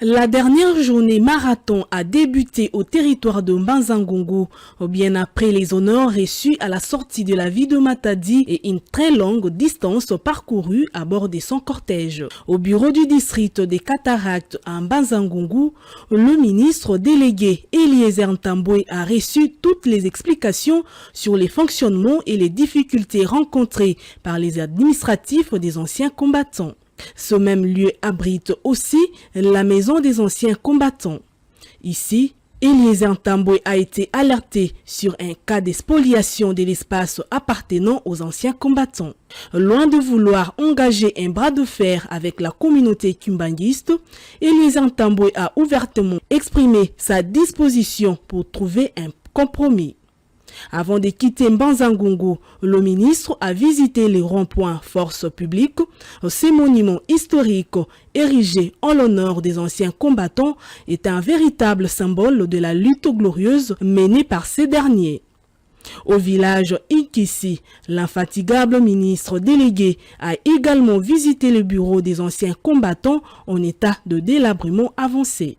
La dernière journée marathon a débuté au territoire de Mbanza-Ngungu, bien après les honneurs reçus à la sortie de la ville de Matadi et une très longue distance parcourue à bord de son cortège. Au bureau du district des Cataractes à Mbanza-Ngungu, le ministre délégué Eliezer Ntambwe a reçu toutes les explications sur les fonctionnements et les difficultés rencontrées par les administratifs des anciens combattants. Ce même lieu abrite aussi la maison des anciens combattants. Ici, Eliezer Ntambwe a été alerté sur un cas d'expoliation de l'espace appartenant aux anciens combattants. Loin de vouloir engager un bras de fer avec la communauté kimbanguiste, Eliezer Ntambwe a ouvertement exprimé sa disposition pour trouver un compromis. Avant de quitter Mbanza-Ngungu, le ministre a visité les ronds-points forces publiques, ces monuments historiques érigés en l'honneur des anciens combattants est un véritable symbole de la lutte glorieuse menée par ces derniers. Au village Inkisi, l'infatigable ministre délégué a également visité le bureau des anciens combattants en état de délabrement avancé.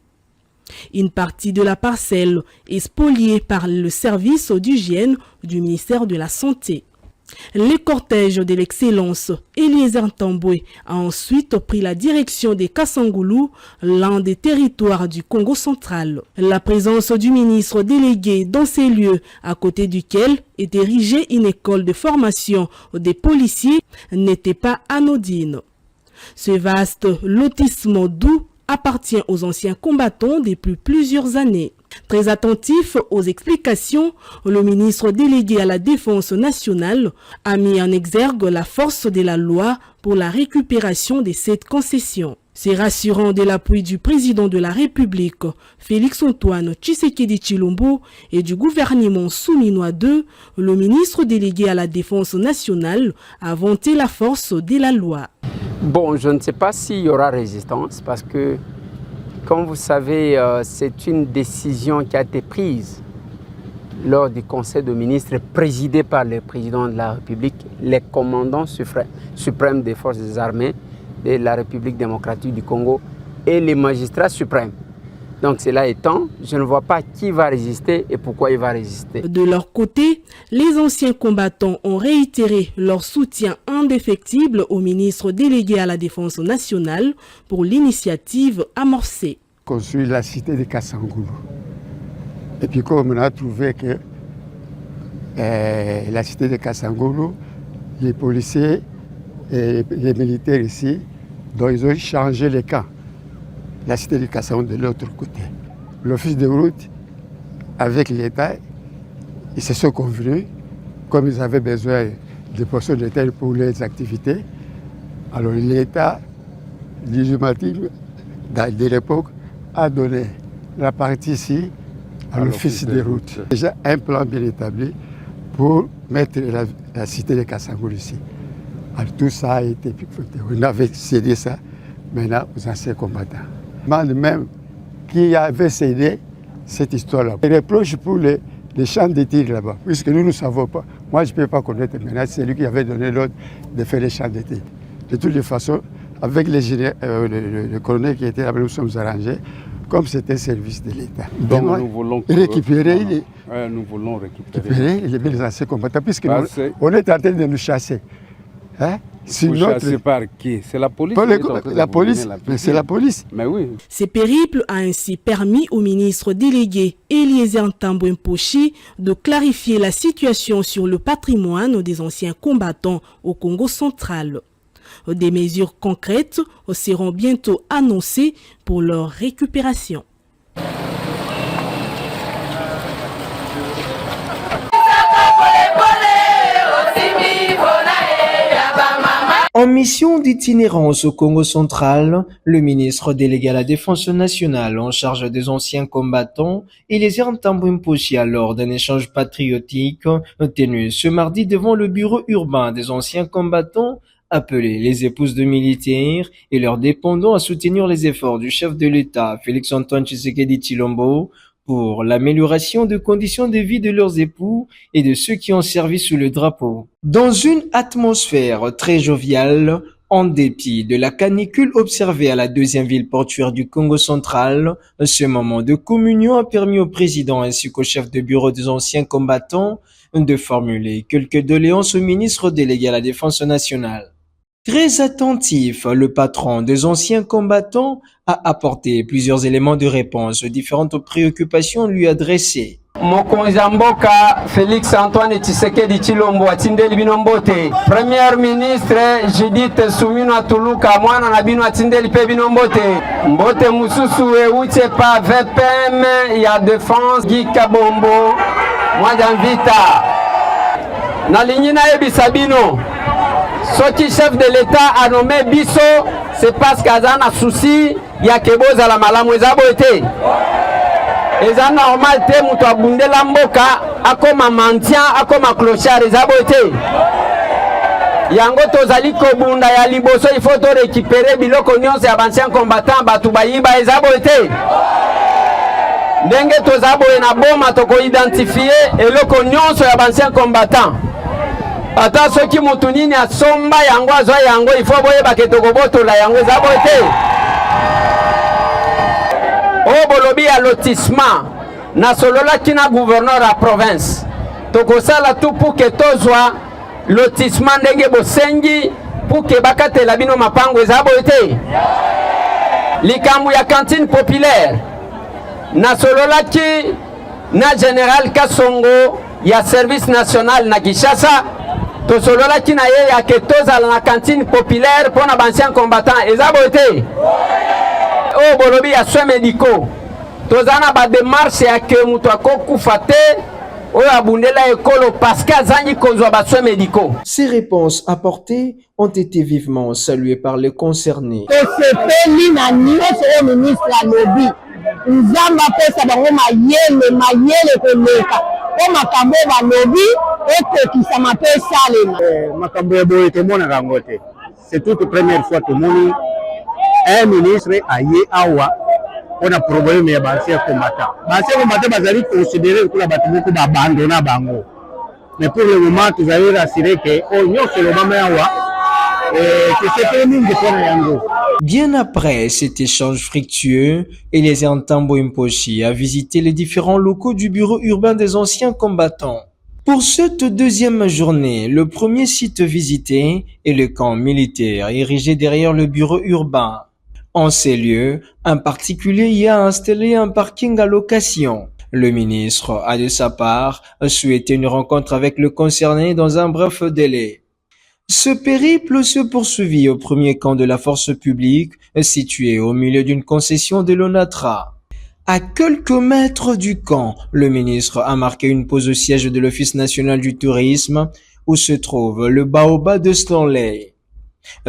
Une partie de la parcelle est spoliée par le service d'hygiène du ministère de la Santé. Le cortège de l'excellence Eliezer Ntambwe a ensuite pris la direction des Kasangulu, l'un des territoires du Congo central. La présence du ministre délégué dans ces lieux, à côté duquel est érigée une école de formation des policiers, n'était pas anodine. Ce vaste lotissement doux appartient aux anciens combattants depuis plusieurs années. Très attentif aux explications, le ministre délégué à la Défense nationale a mis en exergue la force de la loi pour la récupération de cette concession. C'est rassurant de l'appui du président de la République, Félix-Antoine Tshisekedi Tshilombo, et du gouvernement souminois II, le ministre délégué à la Défense nationale a vanté la force de la loi. Bon, je ne sais pas s'il y aura résistance parce que, comme vous savez, c'est une décision qui a été prise lors du Conseil de ministres présidé par le président de la République, les commandants suprêmes des forces des armées de la République démocratique du Congo et les magistrats suprêmes. Donc cela étant, je ne vois pas qui va résister et pourquoi il va résister. De leur côté, les anciens combattants ont réitéré leur soutien indéfectible au ministre délégué à la Défense nationale pour l'initiative amorcée. Construire la cité de Kasangulu. Et puis comme on a trouvé que la cité de Kasangulu, les policiers et les militaires ici, donc ils ont changé les camps. La cité de Kasangulu de l'autre côté. L'office de route, avec l'État, ils se sont convenus, comme ils avaient besoin de portions de terre pour les activités. Alors l'État, l'exécutif de l'époque, a donné la partie ici à l'office de route. Déjà un plan bien établi pour mettre la cité de Kasangulu ici. Alors tout ça a été piqué. On avait cédé ça maintenant aux anciens combattants. Même qui avait cédé cette histoire-là. Les reproches pour les champs de tir là-bas, puisque nous ne savons pas. Moi, je ne peux pas connaître maintenant, c'est lui qui avait donné l'ordre de faire les champs de tir. De toutes les façons, avec le colonel qui était là-bas, nous sommes arrangés, comme c'était un service de l'État. Donc nous voulons récupérer les anciens combattants, puisque on est en train de nous chasser. Hein? Chassé par qui? C'est la police. La police, c'est la police. Mais oui. Ce périple a ainsi permis au ministre délégué Eliezer Ntambwe Mposhi de clarifier la situation sur le patrimoine des anciens combattants au Congo central. Des mesures concrètes seront bientôt annoncées pour leur récupération. En mission d'itinérance au Congo central, le ministre délégué à la Défense nationale en charge des anciens combattants, Eliezer Ntambwe Mposhi, lors d'un échange patriotique tenu ce mardi devant le bureau urbain des anciens combattants, appelé les épouses de militaires et leurs dépendants à soutenir les efforts du chef de l'État, Félix-Antoine Tshisekedi Tshilombo, pour l'amélioration des conditions de vie de leurs époux et de ceux qui ont servi sous le drapeau. Dans une atmosphère très joviale, En dépit de la canicule observée à la deuxième ville portuaire du Congo central, ce moment de communion a permis au président ainsi qu'au chef de bureau des anciens combattants de formuler quelques doléances au ministre délégué à la Défense nationale. Très attentif, le patron des anciens combattants a apporté plusieurs éléments de réponse aux différentes préoccupations lui adressées. Mokonzi mboka Félix Antoine Tshisekedi Tshilombo atindeli bino mbote. Premier ministre Judith Suminwa Tuluka mwana na bino atindeli pe bino mbote. Mbote mususu euche pa VPM ya défense Gika Bombo mwaja mvita. Na linyina yebisa bino. Soki chef de l'État a nommé Bisso, c'est parce qu'il y a un souci, il y a quelque chose à la malamu été. Et c'est normal que muto abunde la mboka, akoma maintien, akoma clochard, été. Yango tozali kobunda ya liboso, il faut to récupérer biloko nyonso ya anciens combattants, batu bayiba été. Ndenge tozabo na boma toko identifier eloko nyonso ya anciens combattants. Ata soki mutu nini asomba yango azwa yango ifo boyeba ke tokobotola yango ezabo te. O bolobi ya lotissement na solola kina gouverneur à province. Tokosala tout pour que tozwa lotissement ndenge bosengi pour que bakatela bino mapango ezabo te. Likambu ya cantine populaire na solola ki na général Kasongo ya service national na Kinshasa. Tosolola kina ye ya ke tozala na cantine populaire pour na anciens combattants ezabo te. O bolobi ya soins médicaux. Tozana ba démarche ya ke mutu akokufa te o abundela ekolo parce que azangi kozwa ba soins médicaux. Ces réponses apportées ont été vivement saluées par les concernés. Tosepeli na nyonso o ministre ya lobi. Nzamba pesa bango mayele koleka. O makambo balobi ekokisama mpe esalema. Makambo ya boye tomonaka yango te. C'est toute première fois tomoni un ministre aye awa on a problème ya bancien combattant. Bancien combattant bazali considéré kula batu moko babandona bango. Mais pour le moment vous allez rassurer que nyonso lo mama awa que c'est mingi pona yango. Bien après cet échange fructueux, Eliezer Ntambo Mposhi a visité les différents locaux du bureau urbain des anciens combattants. Pour cette deuxième journée, le premier site visité est le camp militaire érigé derrière le bureau urbain. En ces lieux, un particulier y a installé un parking à location. Le ministre a de sa part souhaité une rencontre avec le concerné dans un bref délai. Ce périple se poursuivit au premier camp de la force publique, situé au milieu d'une concession de l'ONATRA. À quelques mètres du camp, le ministre a marqué une pause au siège de l'Office national du tourisme, où se trouve le baobab de Stanley.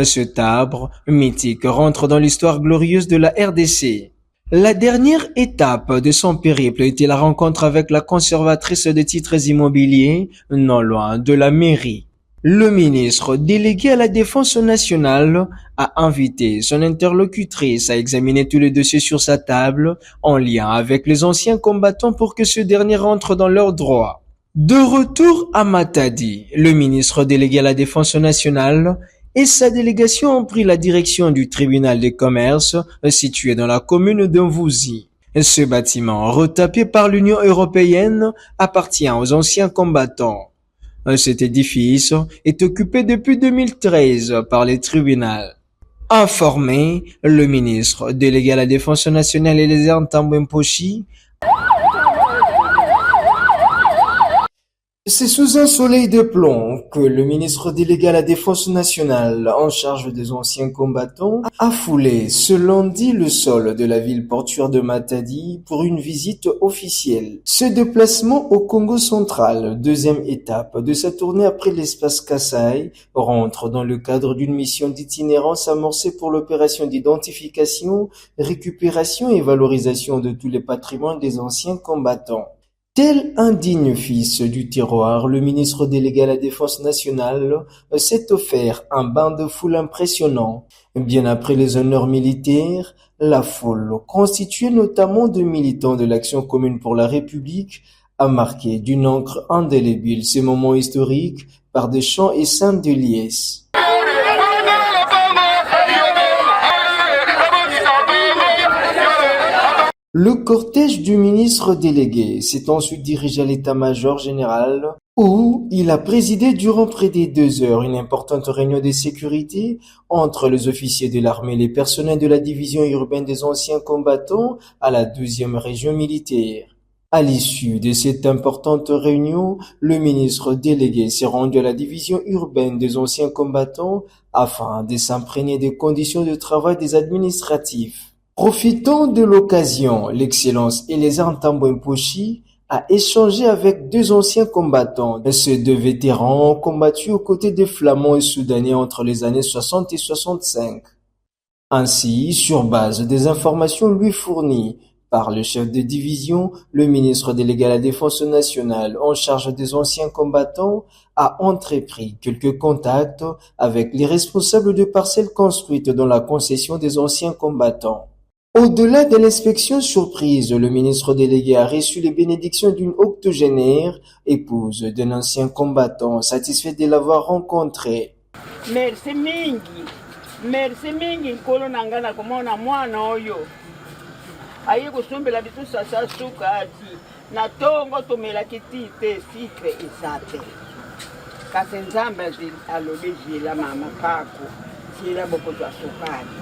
Cet arbre mythique rentre dans l'histoire glorieuse de la RDC. La dernière étape de son périple était la rencontre avec la conservatrice de titres immobiliers, non loin de la mairie. Le ministre délégué à la Défense nationale a invité son interlocutrice à examiner tous les dossiers sur sa table en lien avec les anciens combattants pour que ce dernier rentre dans leurs droits. De retour à Matadi, le ministre délégué à la Défense nationale et sa délégation ont pris la direction du tribunal de commerce situé dans la commune de Mvouzi. Ce bâtiment, retapé par l'Union européenne, appartient aux anciens combattants. Cet édifice est occupé depuis 2013 par les tribunaux. Informé, le ministre délégué à la Défense nationale Eliezer Ntambo Mposhi. C'est sous un soleil de plomb que le ministre délégué à la Défense nationale en charge des anciens combattants a foulé ce lundi le sol de la ville portuaire de Matadi pour une visite officielle. Ce déplacement au Congo central, deuxième étape de sa tournée après l'espace Kasaï, rentre dans le cadre d'une mission d'itinérance amorcée pour l'opération d'identification, récupération et valorisation de tous les patrimoines des anciens combattants. Tel un digne fils du terroir, le ministre délégué à la Défense nationale s'est offert un bain de foule impressionnant. Bien après les honneurs militaires, la foule, constituée notamment de militants de l'Action commune pour la République, a marqué d'une encre indélébile ces moments historiques par des chants et scènes de liesse. Le cortège du ministre délégué s'est ensuite dirigé à l'état-major général où il a présidé durant près de 2 heures une importante réunion de sécurité entre les officiers de l'armée et les personnels de la division urbaine des anciens combattants à la 12e région militaire. À l'issue de cette importante réunion, le ministre délégué s'est rendu à la division urbaine des anciens combattants afin de s'imprégner des conditions de travail des administratifs. Profitant de l'occasion, l'Excellence Eliezer Ntambo Mposhi a échangé avec 2 anciens combattants. Ces 2 vétérans ont combattu aux côtés des Flamands et Soudanais entre les années 60 et 65. Ainsi, sur base des informations lui fournies par le chef de division, le ministre délégué à la Défense nationale en charge des anciens combattants a entrepris quelques contacts avec les responsables de parcelles construites dans la concession des anciens combattants. Au-delà de l'inspection surprise, le ministre délégué a reçu les bénédictions d'une octogénaire, épouse d'un ancien combattant, satisfait de l'avoir rencontré. Merci mingi nkolo nangana komona mwana oyo aye kosombela biso sasa suka ati na tongo tomelaki ti te sikre ezate kasi nzambe alobi jila mama kako jila bokozwa sukali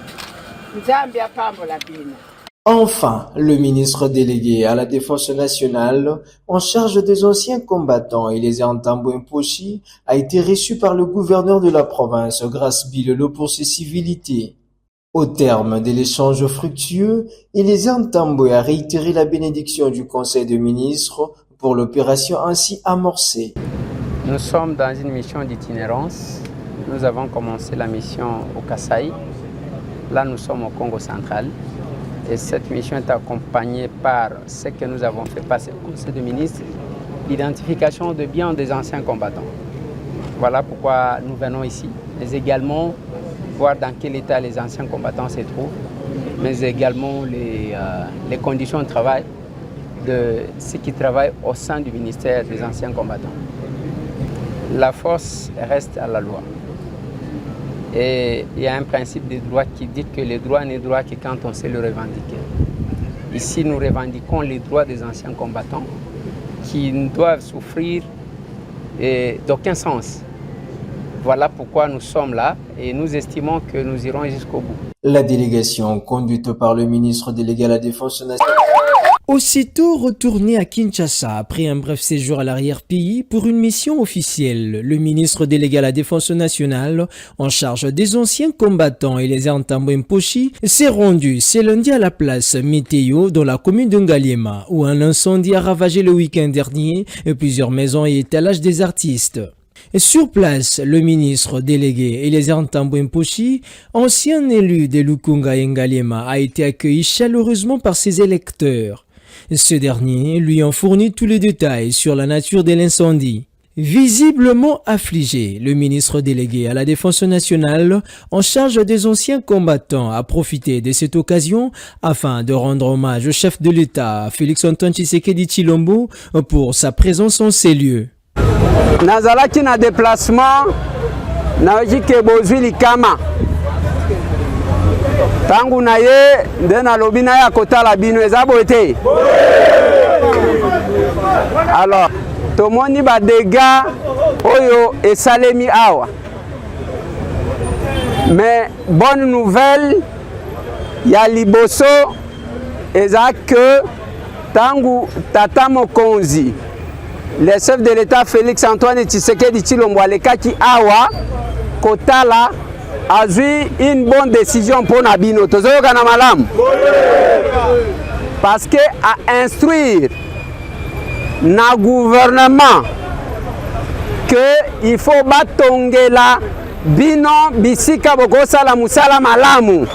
nzambe apambola bino. Enfin, le ministre délégué à la Défense nationale en charge des anciens combattants, Eliezer Ntambo Mposhi, a été reçu par le gouverneur de la province, Grace Bilolo, pour ses civilités. Au terme de l'échange fructueux, Eliezer Ntambo a réitéré la bénédiction du Conseil des ministres pour l'opération ainsi amorcée. Nous sommes dans une mission d'itinérance. Nous avons commencé la mission au Kasaï. Là, nous sommes au Congo central. Et cette mission est accompagnée par ce que nous avons fait passer au Conseil des ministres, l'identification de biens des anciens combattants. Voilà pourquoi nous venons ici, mais également voir dans quel état les anciens combattants se trouvent, mais également les conditions de travail de ceux qui travaillent au sein du ministère des anciens combattants. La force reste à la loi. Et il y a un principe de droit qui dit que le droit n'est droit que quand on sait le revendiquer. Ici, nous revendiquons les droits des anciens combattants qui ne doivent souffrir d'aucun sens. Voilà pourquoi nous sommes là et nous estimons que nous irons jusqu'au bout. La délégation, conduite par le ministre délégué à la Défense nationale, aussitôt retourné à Kinshasa après un bref séjour à l'arrière-pays pour une mission officielle, le ministre délégué à la Défense nationale en charge des anciens combattants Eliezer Ntambo Mposhi s'est rendu ce lundi à la place Météo dans la commune de Ngaliema où un incendie a ravagé le week-end dernier plusieurs maisons et étalages des artistes. Sur place, le ministre délégué Eliezer Ntambo Mposhi, ancien élu de Lukunga et Ngaliema, a été accueilli chaleureusement par ses électeurs. Ce dernier lui a fourni tous les détails sur la nature de l'incendie. Visiblement affligé, le ministre délégué à la Défense nationale en charge des anciens combattants a profité de cette occasion afin de rendre hommage au chef de l'État, Félix-Antoine Tshisekedi Tshilombo, pour sa présence en ces lieux. Nazalaki na déplacement na jike bozwi likama tangu na ye nde nalobi na ya kotala bino eza bote. Alors tomoni ba dégâts oyo esalemi awa, mais bonne nouvelle ya liboso eza que tangu tata mokonzi le chef de l'État Félix-Antoine Tshisekedi Tshilombo alekaki awa kotala azwi une bonne décision pour Nabino. Tozoyoka na malamu parce que à instruire na gouvernement que il faut batongela bino bisika bokosala musala malamu.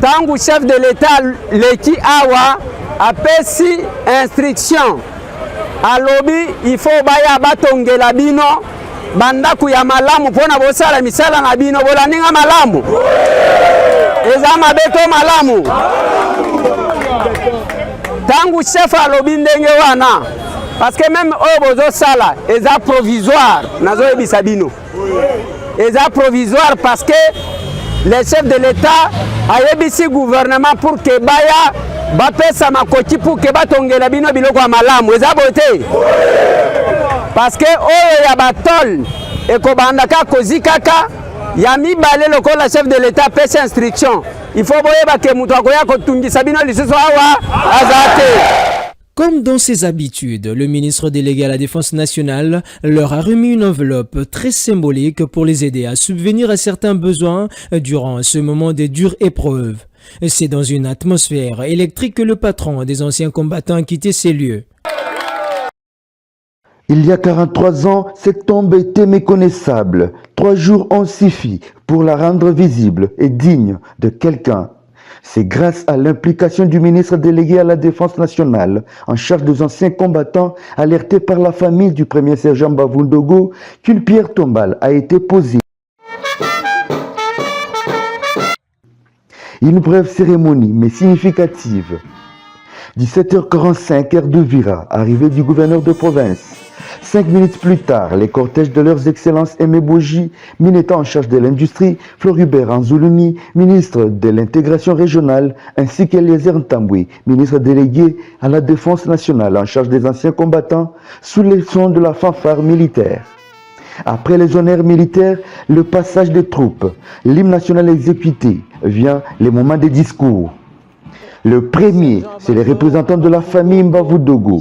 Tangu chef de l'État leki awa apesi instruction alobi il faut baya batongela bino bandaku ya malamu pona bosala misala na bino bolaninga malamu eza mabeto malamu. Tangu chef alobi ndenge wana parce que même oyo bozosala eza provisoire nazoyebisa bino eza provisoire parce que les chefs de l'État ayebisi gouvernement pour que baya bapesa makoki pour que batongela bino biloko ya malamu eza bote parce que oyo ya batol ekobanda ka kozi kaka ya mibale lokola chef de l'État pesa instruction il faut boyeba ke mutu akoya kotungisa bino lisusu awa azate. Comme dans ses habitudes, le ministre délégué à la Défense nationale leur a remis une enveloppe très symbolique pour les aider à subvenir à certains besoins durant ce moment de dures épreuves. C'est dans une atmosphère électrique que le patron des anciens combattants a quitté ces lieux. Il y a 43 ans, cette tombe était méconnaissable. 3 jours ont suffi pour la rendre visible et digne de quelqu'un. C'est grâce à l'implication du ministre délégué à la Défense nationale en charge des anciens combattants alertés par la famille du premier sergent Mbavou Ndogo qu'une pierre tombale a été posée. Une brève cérémonie mais significative. 17h45, heure de Vira, arrivée du gouverneur de province. 5 minutes plus tard, les cortèges de leurs excellences Aimé Boji, ministre en charge de l'industrie, Floribert Anzoulouni, ministre de l'intégration régionale, ainsi qu'Eliezer Ntambwe, ministre délégué à la défense nationale en charge des anciens combattants, sous les sons de la fanfare militaire. Après les honneurs militaires, le passage des troupes, l'hymne national exécuté, vient les moments des discours. Le premier, c'est les représentants de la famille Mbavou Ndogo.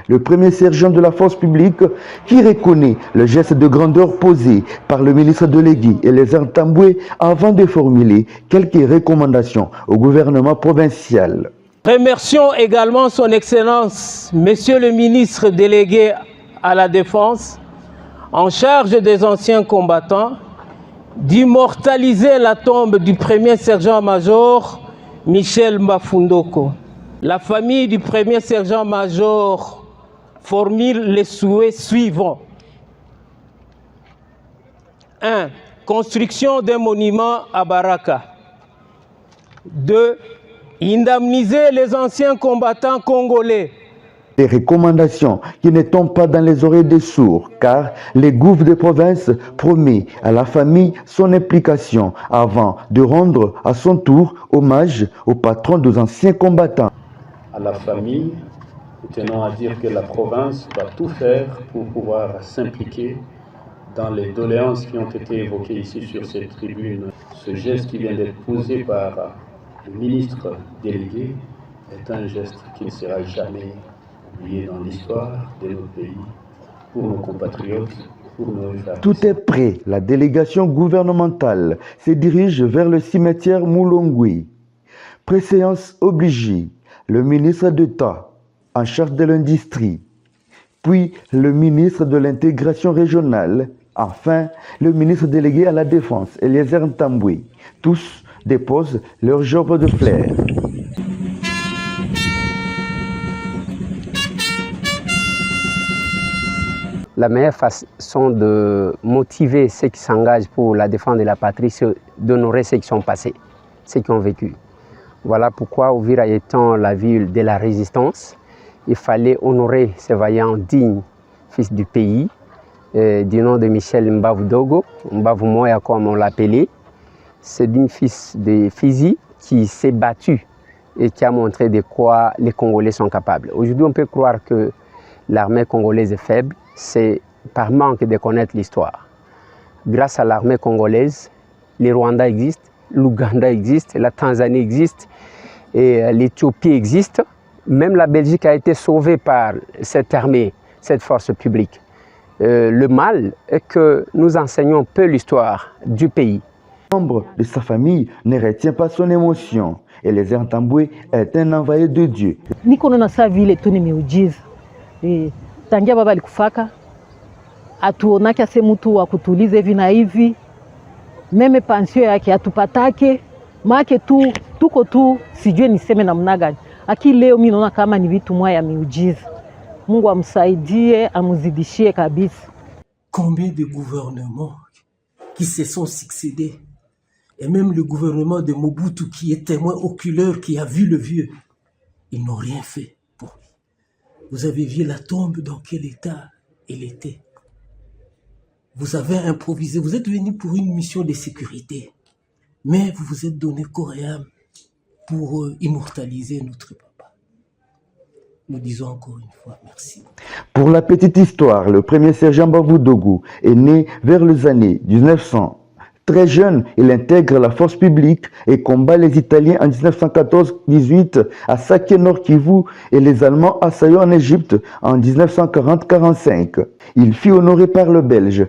Le premier sergent de la force publique qui reconnaît le geste de grandeur posé par le ministre délégué Eliezer Ntambwe avant de formuler quelques recommandations au gouvernement provincial. Remercions également son Excellence, Monsieur le ministre délégué à la Défense, en charge des anciens combattants, d'immortaliser la tombe du premier sergent-major Michel Mbavou Ndogo. La famille du premier sergent-major formule les souhaits suivants. 1. Construction d'un monument à Baraka. 2. Indemniser les anciens combattants congolais. Des recommandations qui ne tombent pas dans les oreilles des sourds, car les gouvernements de province promet à la famille son implication avant de rendre à son tour hommage au patron des anciens combattants. À la famille, nous tenons à dire que la province va tout faire pour pouvoir s'impliquer dans les doléances qui ont été évoquées ici sur cette tribune. Ce geste qui vient d'être posé par le ministre délégué est un geste qui ne sera jamais oublié dans l'histoire de notre pays, pour nos compatriotes, pour nos frères. Tout est prêt. La délégation gouvernementale se dirige vers le cimetière Moulongwe. Préséance obligée. Le ministre d'État en charge de l'industrie, puis le ministre de l'intégration régionale, enfin le ministre délégué à la défense, Eliezer Ntambwe. Tous déposent leur job de fleurs. La meilleure façon de motiver ceux qui s'engagent pour la défense de la patrie, c'est d'honorer ceux qui sont passés, ceux qui ont vécu. Voilà pourquoi Uvira étant la ville de la résistance, il fallait honorer ces vaillants dignes fils du pays, du nom de Michel Mbavou Ndogo, Mbavou Moya comme on l'appelait. C'est d'une fils de Fizi qui s'est battu et qui a montré de quoi les Congolais sont capables. Aujourd'hui, on peut croire que l'armée congolaise est faible, c'est par manque de connaître l'histoire. Grâce à l'armée congolaise, les Rwandais existent, l'Ouganda existe, la Tanzanie existe, et l'Éthiopie existe. Même la Belgique a été sauvée par cette armée, cette force publique. Le mal est que nous enseignons peu l'histoire du pays. Un membre de sa famille ne retient pas son émotion. Eliezer Ntambwe est un envoyé de Dieu. Niko na sa vile tu ni miujiza. Tangia baba alikufaka. Atuonake ase mtu wa kutuliza hivi na hivi. Meme pansio yake atupatake. Make tu tuko tu sijue niseme namna gani. Aki leo mimi naona kama ni vitu moja ya miujiza. Mungu amsaidie, amuzidishie kabisa. Combien de gouvernements qui se sont succédés, et même le gouvernement de Mobutu qui est témoin oculaire, qui a vu le vieux, ils n'ont rien fait pour lui. Vous avez vu la tombe dans quel état elle était. Vous avez improvisé, vous êtes venu pour une mission de sécurité, mais vous vous êtes donné corps et âme pour immortaliser notre papa. Nous disons encore une fois merci. Pour la petite histoire, le premier sergent Babou Dougou est né vers les années 1900. Très jeune, il intègre la force publique et combat les Italiens en 1914-18 à Saké Nord Kivu et les Allemands assaillants en Égypte en 1940-45. Il fut honoré par le Belge